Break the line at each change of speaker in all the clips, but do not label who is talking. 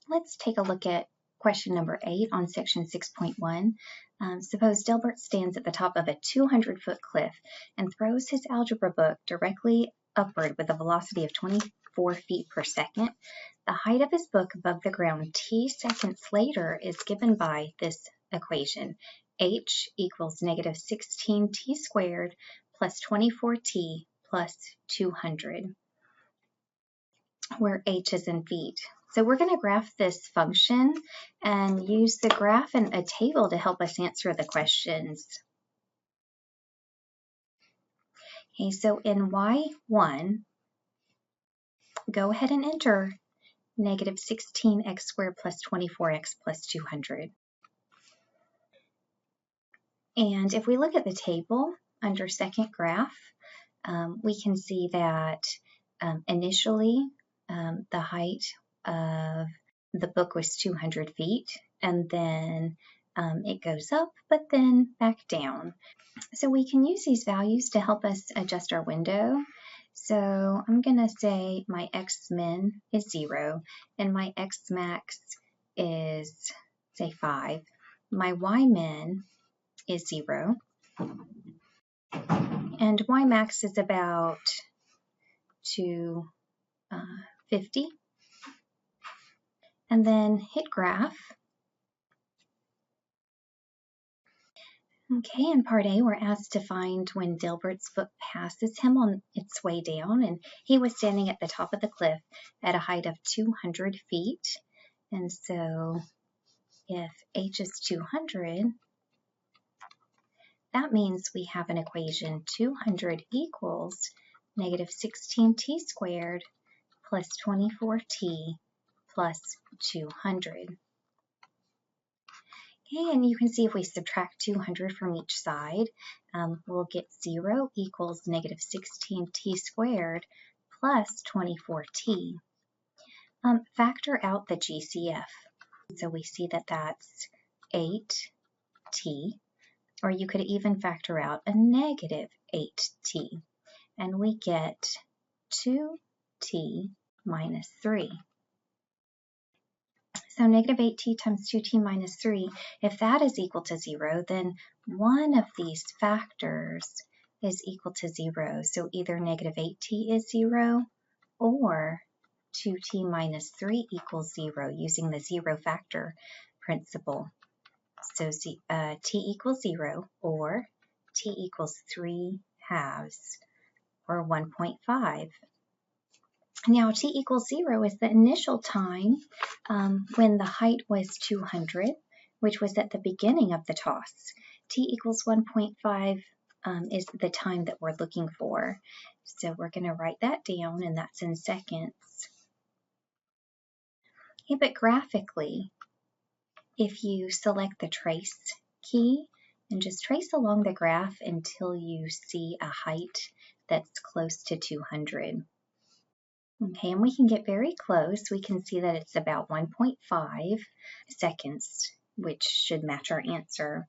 Let's take a look at question number 8 on section 6.1. Suppose Delbert stands at the top of a 200-foot cliff and throws his algebra book directly upward with a velocity of 24 feet per second. The height of his book above the ground t seconds later is given by this equation. H equals negative 16t squared plus 24t plus 200, where h is in feet. So we're going to graph this function and use the graph and a table to help us answer the questions. Okay, so in y1, go ahead and enter negative 16x squared plus 24x plus 200. And if we look at the table under second graph, we can see that initially the height of the book was 200 feet, and then it goes up, but then back down. So we can use these values to help us adjust our window. So I'm going to say my x min is 0, and my x max is, say, 5. My y min is 0, and y max is about 250. And then hit graph. Okay, in part A, we're asked to find when Delbert's book passes him on its way down, and he was standing at the top of the cliff at a height of 200 feet. And so if h is 200, that means we have an equation 200 equals negative 16t squared plus 24t plus 200. Okay, and you can see if we subtract 200 from each side, we'll get 0 equals negative 16t squared plus 24t. Factor out the GCF. So we see that that's 8t, or you could even factor out a negative 8t, and we get 2t minus 3. So negative 8t times 2t minus 3, if that is equal to 0, then one of these factors is equal to 0. So either negative 8t is 0 or 2t minus 3 equals 0 using the zero factor principle. So t equals 0 or t equals 3 halves or 1.5. Now, t equals 0 is the initial time when the height was 200, which was at the beginning of the toss. T equals 1.5 is the time that we're looking for. So we're going to write that down, and that's in seconds. Okay, but graphically, if you select the trace key and just trace along the graph until you see a height that's close to 200. Okay, and we can get very close. We can see that it's about 1.5 seconds, which should match our answer.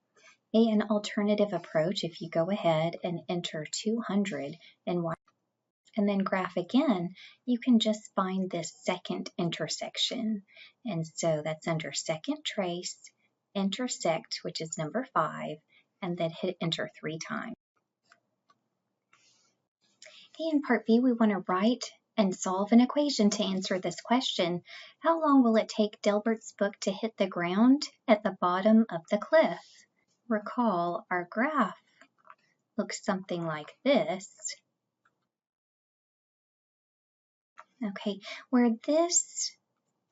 An alternative approach, if you go ahead and enter 200 and then graph again, you can just find this second intersection. And so that's under second trace, intersect, which is number 5, and then hit enter 3 times. Okay, in part B, we want to write and solve an equation to answer this question. How long will it take Delbert's book to hit the ground at the bottom of the cliff? Recall, our graph looks something like this. Okay, where this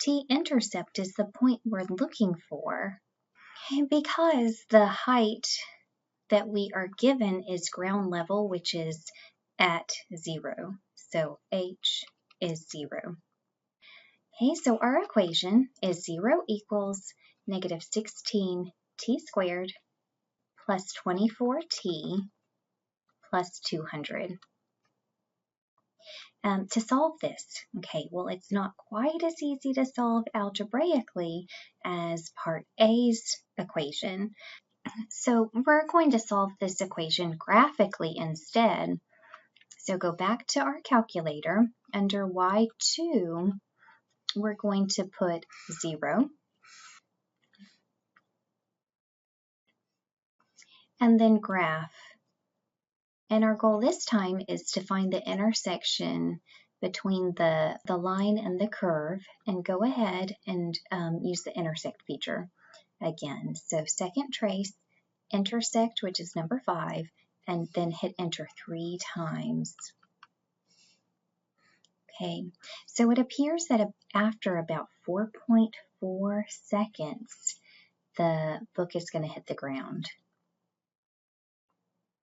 t-intercept is the point we're looking for. Okay, because the height that we are given is ground level, which is at 0. So h is 0. Okay, so our equation is 0 equals negative 16t squared plus 24t plus 200. To solve this, okay, well, it's not quite as easy to solve algebraically as part A's equation. So we're going to solve this equation graphically instead. So go back to our calculator. Under y2, we're going to put 0. And then graph. And our goal this time is to find the intersection between the line and the curve, and go ahead and use the intersect feature again. So second trace, intersect, which is number 5, and then hit enter 3 times. Okay, so it appears that after about 4.4 seconds, the book is going to hit the ground.